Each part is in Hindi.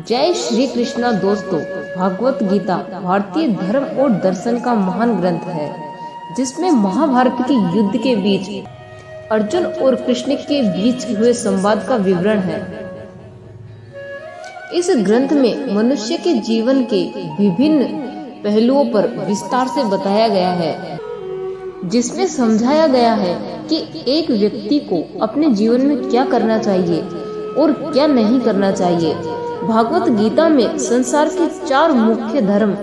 जय श्री कृष्णा दोस्तों। भागवत गीता भारतीय धर्म और दर्शन का महान ग्रंथ है, जिसमें महाभारत के युद्ध के बीच अर्जुन और कृष्ण के बीच हुए संवाद का विवरण है। इस ग्रंथ में मनुष्य के जीवन के विभिन्न पहलुओं पर विस्तार से बताया गया है, जिसमें समझाया गया है कि एक व्यक्ति को अपने जीवन में क्या करना चाहिए और क्या नहीं करना चाहिए। भागवत गीता में संसार के 4 मुख्य धर्म,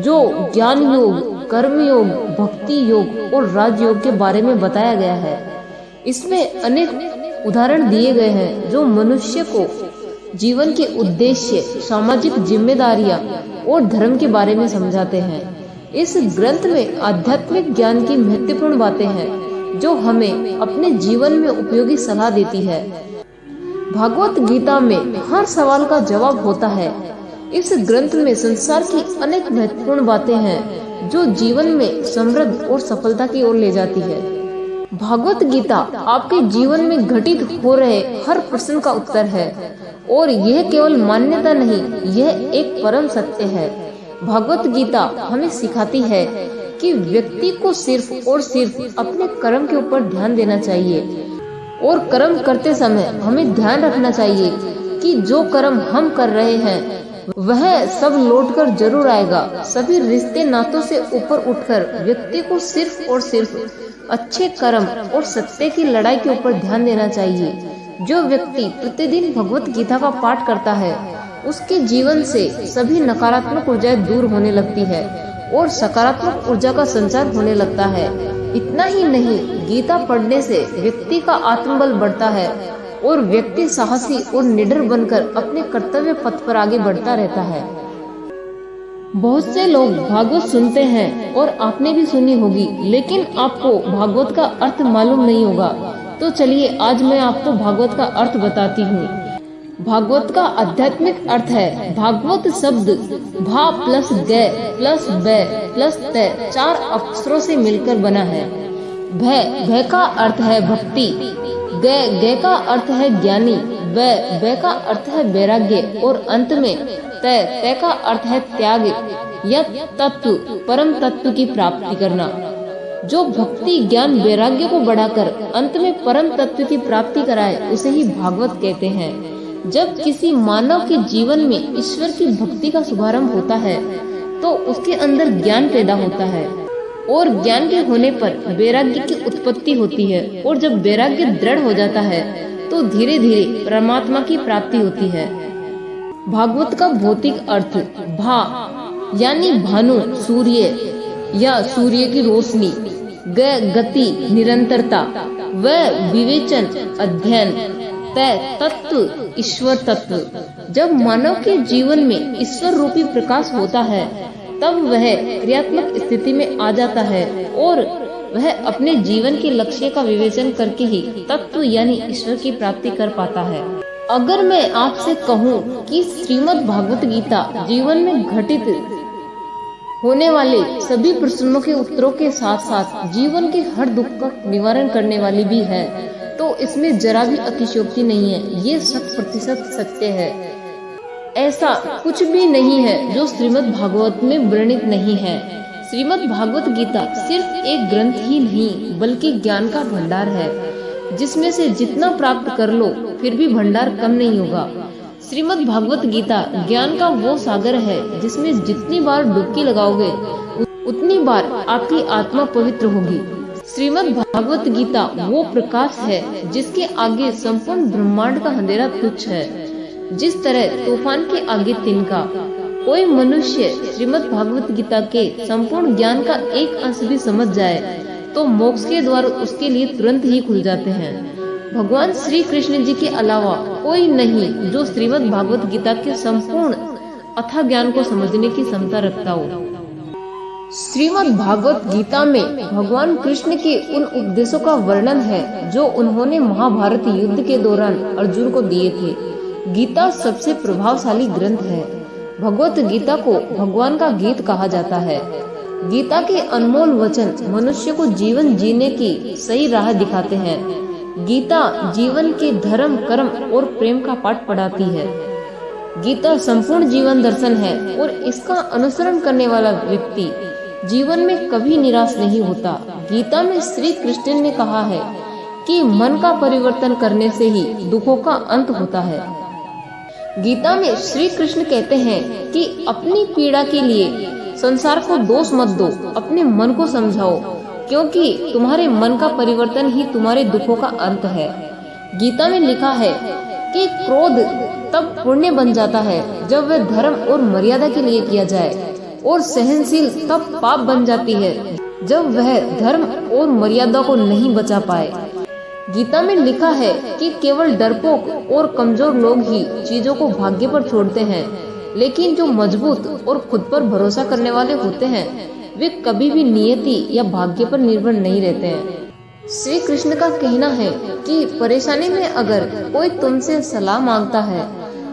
जो ज्ञान योग, कर्म योग, भक्ति योग और राजयोग के बारे में बताया गया है। इसमें अनेक उदाहरण दिए गए हैं जो मनुष्य को जीवन के उद्देश्य, सामाजिक जिम्मेदारियां और धर्म के बारे में समझाते हैं। इस ग्रंथ में आध्यात्मिक ज्ञान की महत्वपूर्ण बातें हैं जो हमें अपने जीवन में उपयोगी सलाह देती है। भागवत गीता में हर सवाल का जवाब होता है। इस ग्रंथ में संसार की अनेक महत्वपूर्ण बातें हैं जो जीवन में समृद्ध और सफलता की ओर ले जाती है। भागवत गीता आपके जीवन में घटित हो रहे हर प्रश्न का उत्तर है, और यह केवल मान्यता नहीं, यह एक परम सत्य है। भागवत गीता हमें सिखाती है कि व्यक्ति को सिर्फ और सिर्फ अपने कर्म के ऊपर ध्यान देना चाहिए, और कर्म करते समय हमें ध्यान रखना चाहिए कि जो कर्म हम कर रहे हैं वह सब लौटकर जरूर आएगा। सभी रिश्ते नातों से ऊपर उठकर व्यक्ति को सिर्फ और सिर्फ अच्छे कर्म और सत्य की लड़ाई के ऊपर ध्यान देना चाहिए। जो व्यक्ति प्रतिदिन भगवत गीता का पाठ करता है, उसके जीवन से सभी नकारात्मक ऊर्जाएं दूर होने लगती है और सकारात्मक ऊर्जा का संचार होने लगता है। इतना ही नहीं, गीता पढ़ने से व्यक्ति का आत्मबल बढ़ता है और व्यक्ति साहसी और निडर बनकर अपने कर्तव्य पथ पर आगे बढ़ता रहता है। बहुत से लोग भागवत सुनते हैं और आपने भी सुनी होगी, लेकिन आपको भागवत का अर्थ मालूम नहीं होगा। तो चलिए आज मैं आपको भागवत का अर्थ बताती हूँ। भागवत का आध्यात्मिक अर्थ है, भागवत शब्द भा प्लस ग प्लस ब प्लस त 4 अक्षरों से मिलकर बना है। भय का अर्थ है भक्ति, ग का अर्थ है ज्ञानी, ब का अर्थ है वैराग्य, और अंत में त का अर्थ है त्याग या तत्व, परम तत्व की प्राप्ति करना। जो भक्ति, ज्ञान, वैराग्य को बढ़ाकर अंत में परम तत्व की प्राप्ति कराए, उसे ही भागवत कहते हैं। जब किसी मानव के जीवन में ईश्वर की भक्ति का शुभारंभ होता है तो उसके अंदर ज्ञान पैदा होता है, और ज्ञान के होने पर वैराग्य की उत्पत्ति होती है, और जब वैराग्य दृढ़ हो जाता है तो धीरे धीरे परमात्मा की प्राप्ति होती है। भागवत का भौतिक अर्थ भा यानी भानु, सूर्य या सूर्य की रोशनी, ग गति, निरंतरता, व विवेचन, अध्ययन, तत्व, ईश्वर तत्व। जब मानव के जीवन में ईश्वर रूपी प्रकाश होता है तब वह क्रियात्मक स्थिति में आ जाता है, और वह अपने जीवन के लक्ष्य का विवेचन करके ही तत्व यानी ईश्वर की प्राप्ति कर पाता है। अगर मैं आपसे कहूँ कि श्रीमद् भागवत गीता जीवन में घटित होने वाले सभी प्रश्नों के उत्तरों के साथ साथ जीवन के हर दुख का निवारण करने वाली भी है, तो इसमें जरा भी अतिशयोक्ति नहीं है। ये 100% सत्य है। ऐसा कुछ भी नहीं है जो श्रीमद् भागवत में वर्णित नहीं है। श्रीमद् भागवत गीता सिर्फ एक ग्रंथ ही नहीं बल्कि ज्ञान का भंडार है, जिसमें से जितना प्राप्त कर लो फिर भी भंडार कम नहीं होगा। श्रीमद् भागवत गीता ज्ञान का वो सागर है जिसमें जितनी बार डुबकी लगाओगे उतनी बार आपकी आत्मा पवित्र होगी। श्रीमद् भागवत गीता वो प्रकाश है जिसके आगे संपूर्ण ब्रह्मांड का अंधेरा तुच्छ है। जिस तरह तूफान के आगे तिनका। कोई मनुष्य श्रीमद् भागवत गीता के संपूर्ण ज्ञान का एक अंश भी समझ जाए तो मोक्ष के द्वार उसके लिए तुरंत ही खुल जाते हैं। भगवान श्री कृष्ण जी के अलावा कोई नहीं जो श्रीमद् भागवत गीता के संपूर्ण अथाह ज्ञान को समझने की क्षमता रखता हो। श्रीमद् भागवत गीता में भगवान कृष्ण के उन उपदेशों का वर्णन है जो उन्होंने महाभारत युद्ध के दौरान अर्जुन को दिए थे। गीता सबसे प्रभावशाली ग्रंथ है। भगवत गीता को भगवान का गीत कहा जाता है। गीता के अनमोल वचन मनुष्य को जीवन जीने की सही राह दिखाते हैं। गीता जीवन के धर्म, कर्म और प्रेम का पाठ पढ़ाती है। गीता संपूर्ण जीवन दर्शन है और इसका अनुसरण करने वाला व्यक्ति जीवन में कभी निराश नहीं होता। गीता में श्री कृष्ण ने कहा है कि मन का परिवर्तन करने से ही दुखों का अंत होता है। गीता में श्री कृष्ण कहते हैं कि अपनी पीड़ा के लिए संसार को दोष मत दो, अपने मन को समझाओ, क्योंकि तुम्हारे मन का परिवर्तन ही तुम्हारे दुखों का अंत है। गीता में लिखा है कि क्रोध तब पुण्य बन जाता है जब वह धर्म और मर्यादा के लिए किया जाए, और सहनशील तब पाप बन जाती है जब वह धर्म और मर्यादा को नहीं बचा पाए। गीता में लिखा है कि केवल डरपोक और कमजोर लोग ही चीजों को भाग्य पर छोड़ते हैं, लेकिन जो मजबूत और खुद पर भरोसा करने वाले होते हैं वे कभी भी नियति या भाग्य पर निर्भर नहीं रहते हैं। श्री कृष्ण का कहना है कि परेशानी में अगर कोई तुमसे सलाह मांगता है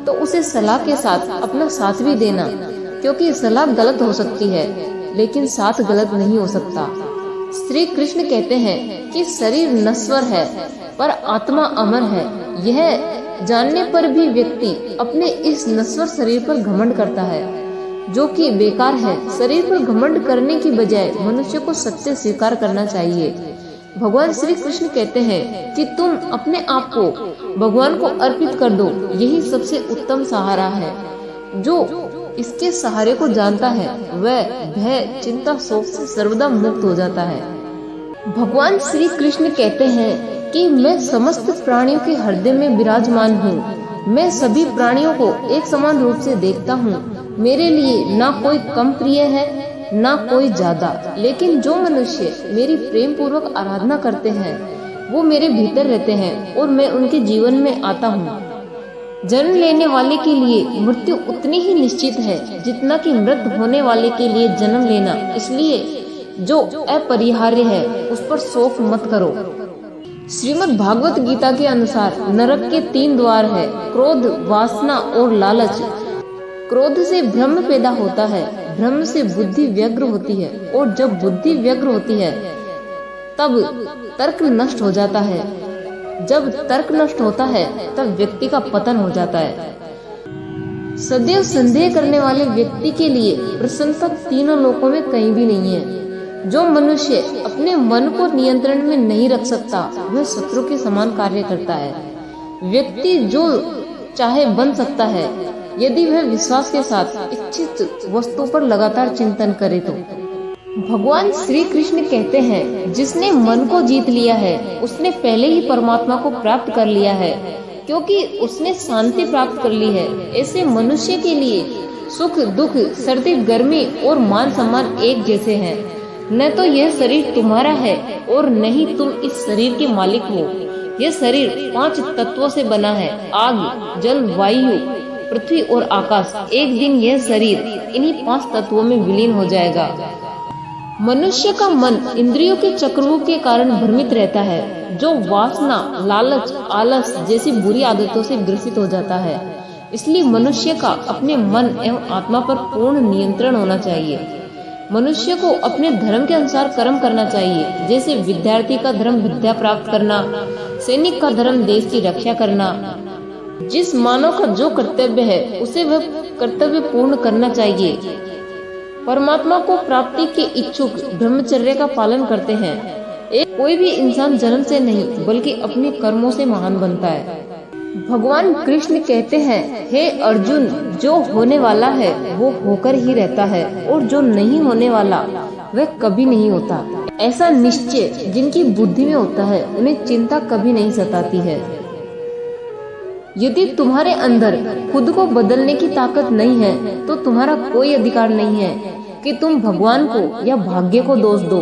तो उसे सलाह के साथ अपना साथ भी देना, क्योंकि सलाह गलत हो सकती है लेकिन साथ गलत नहीं हो सकता। श्री कृष्ण कहते हैं कि शरीर नश्वर है पर आत्मा अमर है। यह जानने पर भी व्यक्ति अपने इस नश्वर शरीर पर घमंड करता है, जो कि बेकार है। शरीर पर घमंड करने की बजाय मनुष्य को सत्य स्वीकार करना चाहिए। भगवान श्री कृष्ण कहते हैं कि तुम अपने आप को भगवान को अर्पित कर दो, यही सबसे उत्तम सहारा है। जो इसके सहारे को जानता है वह भय, चिंता, शोक से सर्वदा मुक्त हो जाता है। भगवान श्री कृष्ण कहते हैं कि मैं समस्त प्राणियों के हृदय में विराजमान हूँ। मैं सभी प्राणियों को एक समान रूप से देखता हूँ। मेरे लिए ना कोई कम प्रिय है ना कोई ज्यादा, लेकिन जो मनुष्य मेरी प्रेम पूर्वक आराधना करते हैं वो मेरे भीतर रहते हैं और मैं उनके जीवन में आता हूँ। जन्म लेने वाले के लिए मृत्यु उतनी ही निश्चित है जितना कि मृत होने वाले के लिए जन्म लेना, इसलिए जो अपरिहार्य है उस पर शोक मत करो। श्रीमद् भागवत गीता के अनुसार नरक के 3 द्वार है, क्रोध, वासना और लालच। क्रोध से भ्रम पैदा होता है, भ्रम से बुद्धि व्यग्र होती है, और जब बुद्धि व्यग्र होती है तब तर्क नष्ट हो जाता है। जब तर्क नष्ट होता है तब व्यक्ति का पतन हो जाता है। सदैव संदेह करने वाले व्यक्ति के लिए प्रसन्नता तीनों लोकों में कहीं भी नहीं है। जो मनुष्य अपने मन को नियंत्रण में नहीं रख सकता वह शत्रु के समान कार्य करता है। व्यक्ति जो चाहे बन सकता है यदि वह विश्वास के साथ इच्छित वस्तु पर लगातार चिंतन करे तो। भगवान श्री कृष्ण कहते हैं जिसने मन को जीत लिया है उसने पहले ही परमात्मा को प्राप्त कर लिया है, क्योंकि उसने शांति प्राप्त कर ली है। ऐसे मनुष्य के लिए सुख दुख, सर्दी गर्मी और मान सम्मान एक जैसे हैं। न तो यह शरीर तुम्हारा है और न ही तुम इस शरीर के मालिक हो। यह शरीर 5 तत्वों से बना है, आग, जल, वायु, पृथ्वी और आकाश। एक दिन यह शरीर इन्हीं 5 तत्वों में विलीन हो जाएगा। मनुष्य का मन इंद्रियों के चक्रों के कारण भ्रमित रहता है, जो वासना, लालच, आलस जैसी बुरी आदतों से ग्रसित हो जाता है। इसलिए मनुष्य का अपने मन एवं आत्मा पर पूर्ण नियंत्रण होना चाहिए। मनुष्य को अपने धर्म के अनुसार कर्म करना चाहिए, जैसे विद्यार्थी का धर्म विद्या प्राप्त करना, सैनिक का धर्म देश की रक्षा करना। जिस मानव का जो कर्तव्य है उसे वह कर्तव्य पूर्ण करना चाहिए। परमात्मा को प्राप्ति के इच्छुक ब्रह्मचर्य का पालन करते हैं। कोई भी इंसान जन्म से नहीं बल्कि अपने कर्मों से महान बनता है। भगवान कृष्ण कहते हैं, हे अर्जुन, जो होने वाला है वो होकर ही रहता है और जो नहीं होने वाला वह कभी नहीं होता। ऐसा निश्चय जिनकी बुद्धि में होता है उन्हें चिंता कभी नहीं सताती है। यदि तुम्हारे अंदर खुद को बदलने की ताकत नहीं है तो तुम्हारा कोई अधिकार नहीं है कि तुम भगवान को या भाग्य को दोष दो।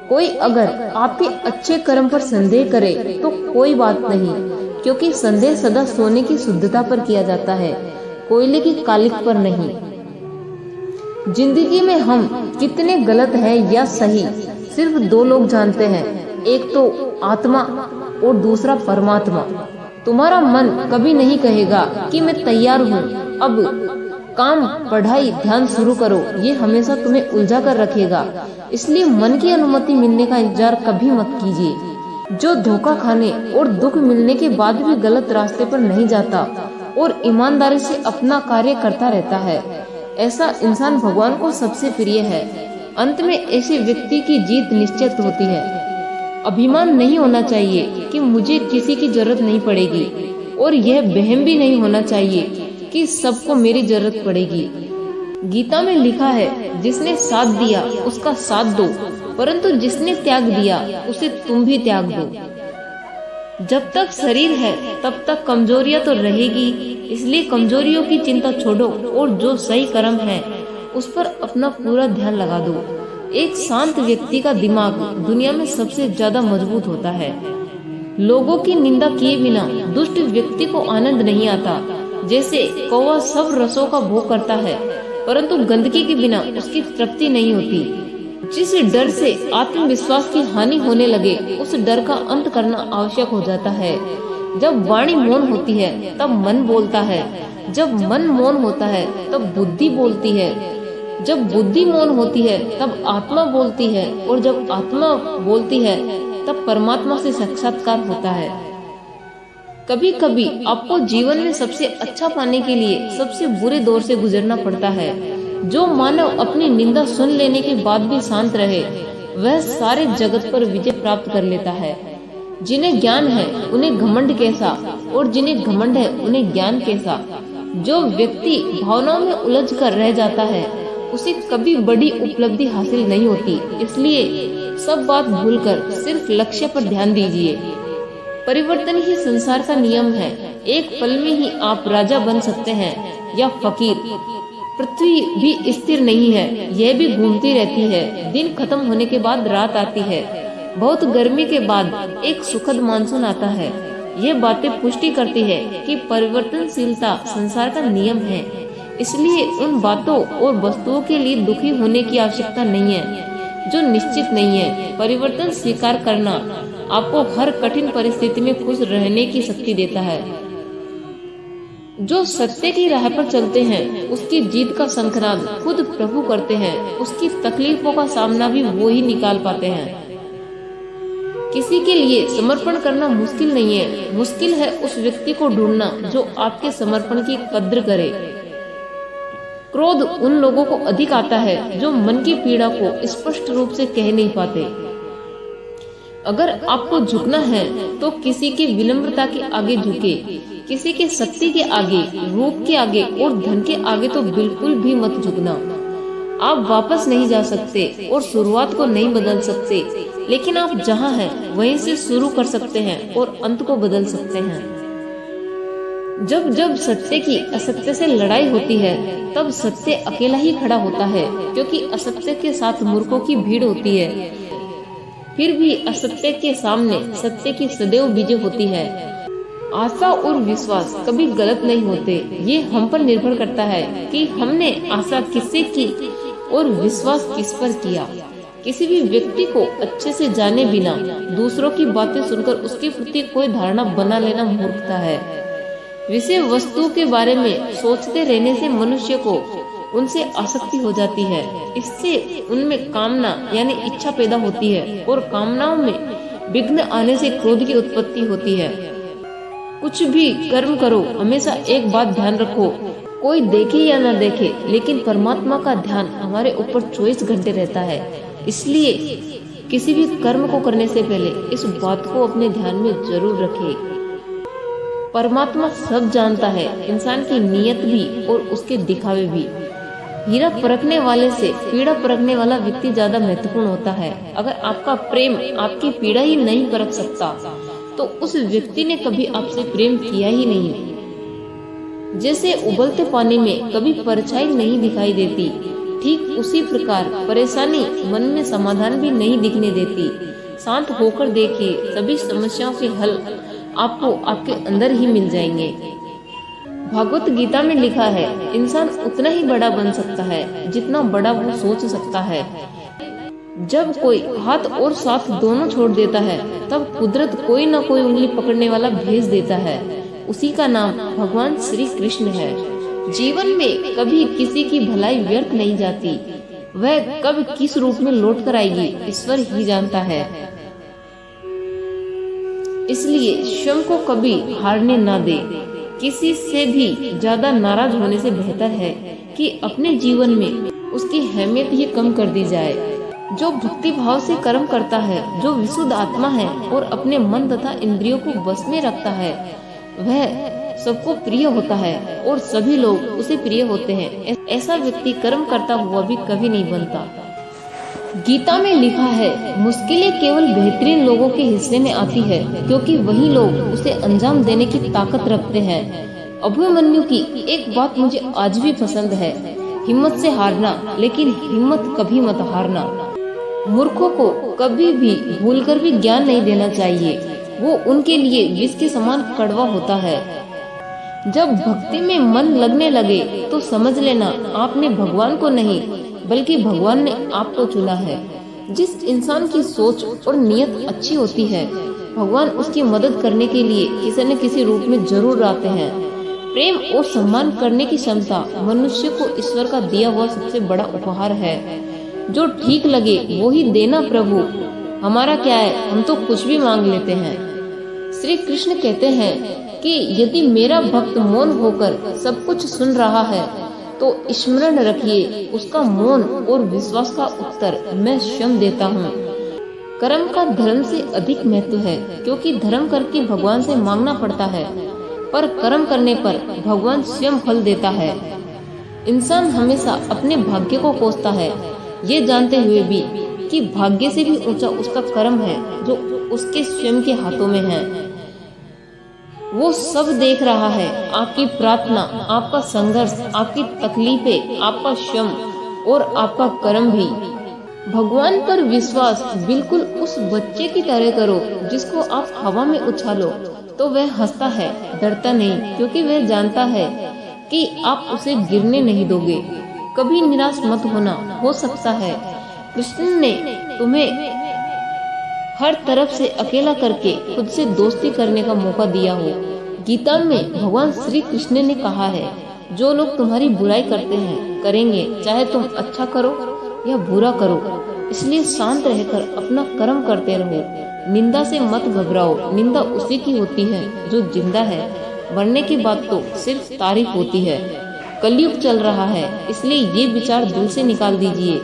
कोई अगर आपके अच्छे कर्म पर संदेह करे तो कोई बात नहीं, क्योंकि संदेह सदा सोने की शुद्धता पर किया जाता है, कोयले की कालिक पर नहीं। जिंदगी में हम कितने गलत हैं या सही सिर्फ 2 लोग जानते हैं, एक तो आत्मा और दूसरा परमात्मा। तुम्हारा मन कभी नहीं कहेगा कि मैं तैयार हूँ, अब काम, पढ़ाई, ध्यान शुरू करो। ये हमेशा तुम्हें उलझा कर रखेगा। इसलिए मन की अनुमति मिलने का इंतजार कभी मत कीजिए। जो धोखा खाने और दुख मिलने के बाद भी गलत रास्ते पर नहीं जाता और ईमानदारी से अपना कार्य करता रहता है, ऐसा इंसान भगवान को सबसे प्रिय है। अंत में ऐसे व्यक्ति की जीत निश्चित होती है। अभिमान नहीं होना चाहिए कि मुझे किसी की जरूरत नहीं पड़ेगी, और यह वहम भी नहीं होना चाहिए कि सबको मेरी जरूरत पड़ेगी। गीता में लिखा है, जिसने साथ दिया उसका साथ दो, परंतु जिसने त्याग दिया उसे तुम भी त्याग दो। जब तक शरीर है तब तक कमजोरियां तो रहेगी, इसलिए कमजोरियों की चिंता छोड़ो और जो सही कर्म है उस पर अपना पूरा ध्यान लगा दो। एक शांत व्यक्ति का दिमाग दुनिया में सबसे ज्यादा मजबूत होता है। लोगों की निंदा किए बिना दुष्ट व्यक्ति को आनंद नहीं आता। जैसे कौवा सब रसों का भोग करता है, परंतु गंदगी के बिना उसकी तृप्ति नहीं होती। जिस डर से आत्मविश्वास की हानि होने लगे, उस डर का अंत करना आवश्यक हो जाता है। जब वाणी मौन होती है तब मन बोलता है, जब मन मौन होता है तब बुद्धि बोलती है, जब बुद्धि मौन होती है तब आत्मा बोलती है, और जब आत्मा बोलती है तब परमात्मा से साक्षात्कार होता है। कभी कभी आपको जीवन में सबसे अच्छा पाने के लिए सबसे बुरे दौर से गुजरना पड़ता है। जो मानव अपनी निंदा सुन लेने के बाद भी शांत रहे, वह सारे जगत पर विजय प्राप्त कर लेता है। जिन्हें ज्ञान है उन्हें घमंड कैसा, और जिन्हें घमंड है उन्हें ज्ञान कैसा। जो व्यक्ति भावनाओं में उलझ कर रह जाता है, उसे कभी बड़ी उपलब्धि हासिल नहीं होती। इसलिए सब बात भूलकर सिर्फ लक्ष्य पर ध्यान दीजिए। परिवर्तन ही संसार का नियम है। एक पल में ही आप राजा बन सकते हैं या फकीर। पृथ्वी भी स्थिर नहीं है, यह भी घूमती रहती है। दिन खत्म होने के बाद रात आती है, बहुत गर्मी के बाद एक सुखद मानसून आता है। ये बातें पुष्टि करती है कि परिवर्तनशीलता संसार का नियम है। इसलिए उन बातों और वस्तुओं के लिए दुखी होने की आवश्यकता नहीं है जो निश्चित नहीं है। परिवर्तन स्वीकार करना आपको हर कठिन परिस्थिति में खुश रहने की शक्ति देता है। जो सत्य की राह पर चलते हैं, उसकी जीत का शंखनाद खुद प्रभु करते हैं। उसकी तकलीफों का सामना भी वो ही निकाल पाते हैं। किसी के लिए समर्पण करना मुश्किल नहीं है, मुश्किल है उस व्यक्ति को ढूंढना जो आपके समर्पण की कद्र करे। क्रोध उन लोगों को अधिक आता है जो मन की पीड़ा को स्पष्ट रूप से कह नहीं पाते। अगर आपको झुकना है तो किसी की विनम्रता के आगे झुके, किसी के सत्य के आगे, रूप के आगे और धन के आगे तो बिल्कुल भी मत झुकना। आप वापस नहीं जा सकते और शुरुआत को नहीं बदल सकते, लेकिन आप जहाँ हैं वहीं से शुरू कर सकते हैं और अंत को बदल सकते हैं। जब जब सत्य की असत्य से लड़ाई होती है, तब सत्य अकेला ही खड़ा होता है, क्योंकि असत्य के साथ मूर्खों की भीड़ होती है। फिर भी असत्य के सामने सत्य की सदैव विजय होती है। आशा और विश्वास कभी गलत नहीं होते। ये हम पर निर्भर करता है कि हमने आशा किससे की और विश्वास किस पर किया। किसी भी व्यक्ति को अच्छे से जाने बिना दूसरों की बातें सुनकर उसके प्रति कोई धारणा बना लेना मूर्खता है। विषय वस्तुओं के बारे में सोचते रहने से मनुष्य को उनसे आसक्ति हो जाती है। इससे उनमें कामना यानी इच्छा पैदा होती है, और कामनाओं में विघ्न आने से क्रोध की उत्पत्ति होती है। कुछ भी कर्म करो, हमेशा एक बात ध्यान रखो, कोई देखे या न देखे, लेकिन परमात्मा का ध्यान हमारे ऊपर 24 घंटे रहता है। इसलिए किसी भी कर्म को करने से पहले इस बात को अपने ध्यान में जरूर रखें। परमात्मा सब जानता है, इंसान की नीयत भी और उसके दिखावे भी। हीरा परखने वाले से पीड़ा परखने वाला व्यक्ति ज्यादा महत्वपूर्ण होता है। अगर आपका प्रेम आपकी पीड़ा ही नहीं परख सकता, तो उस व्यक्ति ने कभी आपसे प्रेम किया ही नहीं। जैसे उबलते पानी में कभी परछाई नहीं दिखाई देती, ठीक उसी प्रकार परेशानी मन में समाधान भी नहीं दिखने देती। शांत होकर देखिए, सभी समस्याओं के हल आपको आपके अंदर ही मिल जाएंगे। भागवत गीता में लिखा है, इंसान उतना ही बड़ा बन सकता है जितना बड़ा वो सोच सकता है। जब कोई हाथ और साथ दोनों छोड़ देता है, तब कुदरत कोई न कोई उंगली पकड़ने वाला भेज देता है। उसी का नाम भगवान श्री कृष्ण है। जीवन में कभी किसी की भलाई व्यर्थ नहीं जाती। वह कब किस रूप में लौट कर आएगी, ईश्वर ही जानता है। इसलिए स्वयं को कभी हारने ना दे। किसी से भी ज्यादा नाराज होने से बेहतर है कि अपने जीवन में उसकी अहमियत ही कम कर दी जाए। जो भक्ति भाव से कर्म करता है, जो विशुद्ध आत्मा है और अपने मन तथा इंद्रियों को बस में रखता है, वह सबको प्रिय होता है और सभी लोग उसे प्रिय होते हैं। ऐसा व्यक्ति कर्म करता हुआ भी कभी नहीं बनता। गीता में लिखा है, मुश्किलें केवल बेहतरीन लोगों के हिस्से में आती है, क्योंकि वही लोग उसे अंजाम देने की ताकत रखते हैं। अभिमन्यु की एक बात मुझे आज भी पसंद है, हिम्मत से हारना, लेकिन हिम्मत कभी मत हारना। मूर्खों को कभी भी भूलकर भी ज्ञान नहीं देना चाहिए, वो उनके लिए विष के समान कड़वा होता है। जब भक्ति में मन लगने लगे तो समझ लेना आपने भगवान को नहीं बल्कि भगवान ने आपको चुना है। जिस इंसान की सोच और नियत अच्छी होती है, भगवान उसकी मदद करने के लिए किसी न किसी रूप में जरूर आते हैं। प्रेम और सम्मान करने की क्षमता मनुष्य को ईश्वर का दिया हुआ सबसे बड़ा उपहार है। जो ठीक लगे वो ही देना प्रभु, हमारा क्या है, हम तो कुछ भी मांग लेते हैं। श्री कृष्ण कहते हैं कि यदि मेरा भक्त मौन होकर सब कुछ सुन रहा है तो स्मरण रखिए, उसका मौन और विश्वास का उत्तर मैं स्वयं देता हूँ। कर्म का धर्म से अधिक महत्व है, क्योंकि धर्म करके भगवान से मांगना पड़ता है, पर कर्म करने पर भगवान स्वयं फल देता है। इंसान हमेशा अपने भाग्य को कोसता है, ये जानते हुए भी कि भाग्य से भी ऊंचा उसका कर्म है जो उसके स्वयं के हाथों में है। वो सब देख रहा है, आपकी प्रार्थना, आपका संघर्ष, आपकी तकलीफें, आपका श्रम और आपका कर्म भी। भगवान पर विश्वास बिल्कुल उस बच्चे की तरह करो जिसको आप हवा में उछालो तो वह हंसता है, डरता नहीं, क्योंकि वह जानता है कि आप उसे गिरने नहीं दोगे। कभी निराश मत होना, हो सकता है कृष्ण ने तुम्हें हर तरफ से अकेला करके खुद से दोस्ती करने का मौका दिया हो। गीता में भगवान श्री कृष्ण ने कहा है, जो लोग तुम्हारी बुराई करते हैं करेंगे, चाहे तुम अच्छा करो या बुरा करो, इसलिए शांत रहकर अपना कर्म करते रहो। निंदा से मत घबराओ, निंदा उसी की होती है जो जिंदा है, मरने की बात तो सिर्फ तारीफ होती है। कलयुग चल रहा है, इसलिए ये विचार दिल से निकाल दीजिए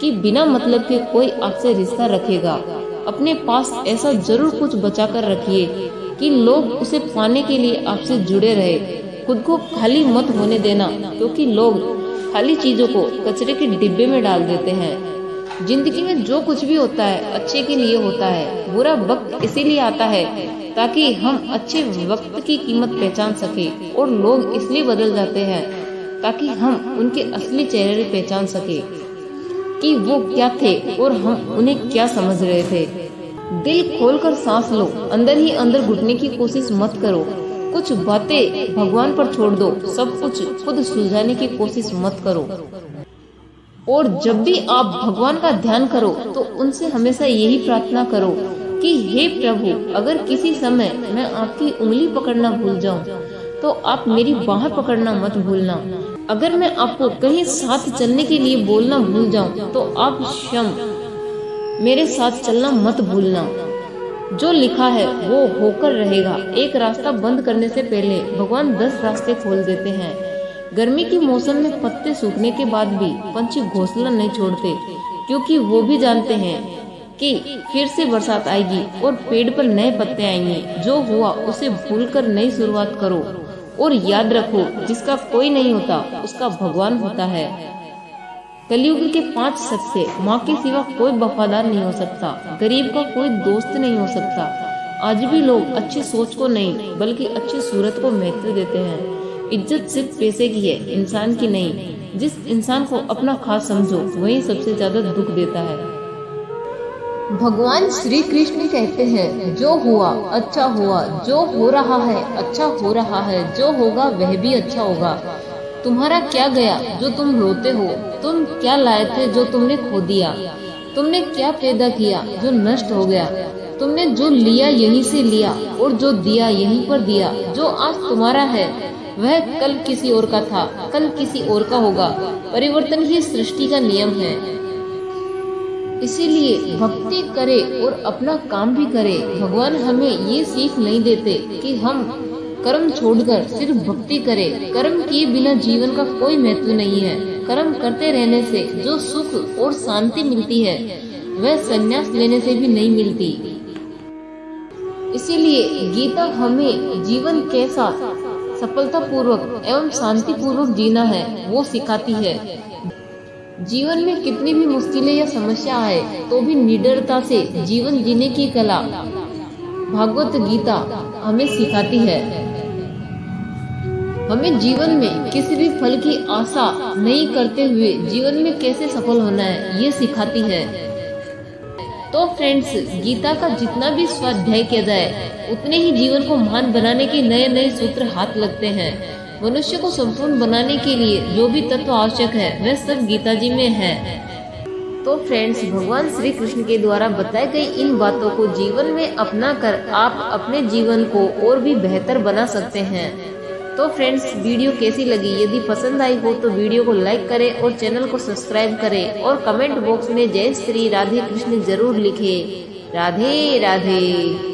कि बिना मतलब के कोई आपसे रिश्ता रखेगा। अपने पास ऐसा जरूर कुछ बचा कर रखिए कि लोग उसे पाने के लिए आपसे जुड़े रहे। खुद को खाली मत होने देना, क्योंकि लोग खाली चीजों को कचरे के डिब्बे में डाल देते हैं। जिंदगी में जो कुछ भी होता है अच्छे के लिए होता है। बुरा वक्त इसीलिए आता है ताकि हम अच्छे वक्त की कीमत पहचान सके, और लोग इसलिए बदल जाते हैं ताकि हम उनके असली चेहरे पहचान सके कि वो क्या थे और हम उन्हें क्या समझ रहे थे। दिल खोलकर सांस लो, अंदर ही अंदर घुटने की कोशिश मत करो। कुछ बातें भगवान पर छोड़ दो, सब कुछ खुद सुलझाने की कोशिश मत करो। और जब भी आप भगवान का ध्यान करो तो उनसे हमेशा यही प्रार्थना करो कि हे प्रभु, अगर किसी समय मैं आपकी उंगली पकड़ना भूल जाऊं तो आप मेरी बाह पकड़ना मत भूलना। अगर मैं आपको कहीं साथ चलने के लिए बोलना भूल जाऊं तो आप स्वयं मेरे साथ चलना मत भूलना। जो लिखा है वो होकर रहेगा। एक रास्ता बंद करने से पहले भगवान 10 रास्ते खोल देते हैं। गर्मी के मौसम में पत्ते सूखने के बाद भी पंछी घोंसला नहीं छोड़ते, क्योंकि वो भी जानते हैं कि फिर से बरसात आएगी और पेड़ पर नए पत्ते आएंगे। जो हुआ उसे भूलकर नई शुरुआत करो और याद रखो, जिसका कोई नहीं होता उसका भगवान होता है। कलयुग के 5 सत्य। माँ के सिवा कोई वफादार नहीं हो सकता, गरीब का कोई दोस्त नहीं हो सकता। आज भी लोग अच्छी सोच को नहीं बल्कि अच्छी सूरत को महत्व देते हैं। इज्जत सिर्फ पैसे की है, इंसान की नहीं। जिस इंसान को अपना खास समझो वही सबसे ज्यादा दुख देता है। भगवान श्री कृष्ण कहते हैं, जो हुआ अच्छा हुआ, जो हो रहा है अच्छा हो रहा है, जो होगा वह भी अच्छा होगा। तुम्हारा क्या गया जो तुम रोते हो? तुम क्या लाए थे जो तुमने खो दिया? तुमने क्या पैदा किया जो नष्ट हो गया? तुमने जो लिया यहीं से लिया और जो दिया यहीं पर दिया। जो आज तुम्हारा है वह कल किसी और का था, कल किसी और का होगा। परिवर्तन ही सृष्टि का नियम है। इसीलिए भक्ति करे और अपना काम भी करे। भगवान हमें ये सीख नहीं देते कि हम कर्म छोड़कर सिर्फ भक्ति करे। कर्म किए बिना जीवन का कोई महत्व नहीं है। कर्म करते रहने से जो सुख और शांति मिलती है वह संन्यास लेने से भी नहीं मिलती। इसीलिए गीता हमें जीवन कैसा सफलता पूर्वक एवं शांति पूर्वक जीना है वो सिखाती है। जीवन में कितनी भी मुश्किलें या समस्या आए तो भी निडरता से जीवन जीने की कला भागवत गीता हमें सिखाती है। हमें जीवन में किसी भी फल की आशा नहीं करते हुए जीवन में कैसे सफल होना है ये सिखाती है। तो फ्रेंड्स, गीता का जितना भी स्वाध्याय किया जाए उतने ही जीवन को महान बनाने के नए नए सूत्र हाथ लगते हैं। मनुष्य को संपूर्ण बनाने के लिए जो भी तत्व आवश्यक है वह सब गीता जी में है। तो फ्रेंड्स, भगवान श्री कृष्ण के द्वारा बताई गई इन बातों को जीवन में अपना कर आप अपने जीवन को और भी बेहतर बना सकते हैं। तो फ्रेंड्स, वीडियो कैसी लगी? यदि पसंद आई हो तो वीडियो को लाइक करें और चैनल को सब्सक्राइब करें और कमेंट बॉक्स में जय श्री राधे कृष्ण जरूर लिखें। राधे राधे।